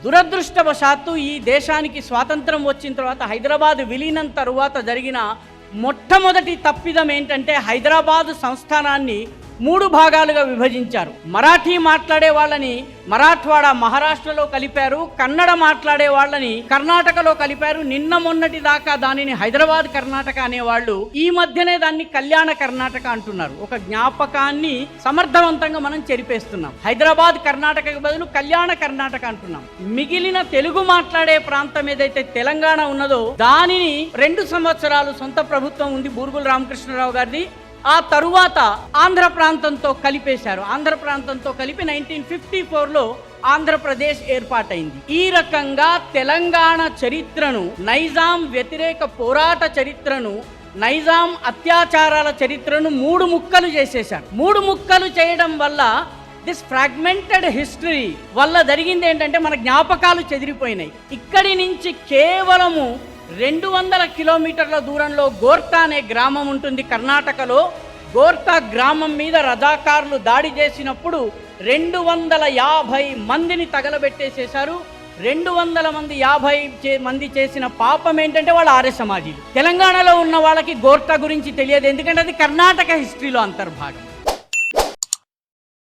దురదృష్టవశాత్తు ఈ దేశానికి స్వాతంత్రం వచ్చిన తర్వాత హైదరాబాద్ విలీనం తరువాత జరిగిన మొట్టమొదటి తప్పిదం ఏంటంటే హైదరాబాద్ సంస్థానాన్ని 3 భాగాలుగా విభజించారు. మరాఠీ మాట్లాడే వాళ్ళని మరాఠ్వాడ మహారాష్ట్రలో కలిపారు, కన్నడ మాట్లాడే వాళ్ళని కర్ణాటకలో కలిపారు. నిన్న మొన్నటి దాకా దానిని హైదరాబాద్ కర్ణాటక అనేవాళ్ళు, ఈ మధ్యనే దాన్ని కళ్యాణ కర్ణాటక అంటున్నారు. ఒక జ్ఞాపకాన్ని సమర్థవంతంగా మనం చెరిపేస్తున్నాం. హైదరాబాద్ కర్ణాటకకు బదులు కళ్యాణ కర్ణాటక అంటున్నాం. మిగిలిన తెలుగు మాట్లాడే ప్రాంతం ఏదైతే తెలంగాణ ఉన్నదో దానిని 2 సంవత్సరాలు సొంత ప్రభుత్వం ఉంది బూరుగుల రామకృష్ణరావు గారిది. ఆ తరువాత ఆంధ్ర ప్రాంతంతో కలిపేశారు. ఆంధ్ర ప్రాంతంతో కలిపి 1954లో ఆంధ్రప్రదేశ్ ఏర్పాటైంది. ఈ రకంగా తెలంగాణ చరిత్రను, నైజాం వ్యతిరేక పోరాట చరిత్రను, నైజాం అత్యాచారాల చరిత్రను 3 ముక్కలు చేసేశారు. 3 ముక్కలు చేయడం వల్ల దిస్ ఫ్రాగ్మెంటెడ్ హిస్టరీ వల్ల జరిగింది ఏంటంటే మన జ్ఞాపకాలు చెదిరిపోయినాయి. ఇక్కడి నుంచి కేవలము 200 కిలోమీటర్ల దూరంలో గోర్తా అనే గ్రామం ఉంటుంది కర్ణాటకలో. గోర్తా గ్రామం మీద రజాకార్లు దాడి చేసినప్పుడు 250 మందిని తగలబెట్టేసేశారు. 250 మంది చేసిన పాపం ఏంటంటే వాళ్ళు ఆర్య సమాజీలు. తెలంగాణలో ఉన్న వాళ్ళకి గోర్తా గురించి తెలియదు, ఎందుకంటే అది కర్ణాటక హిస్టరీలో అంతర్భాగం.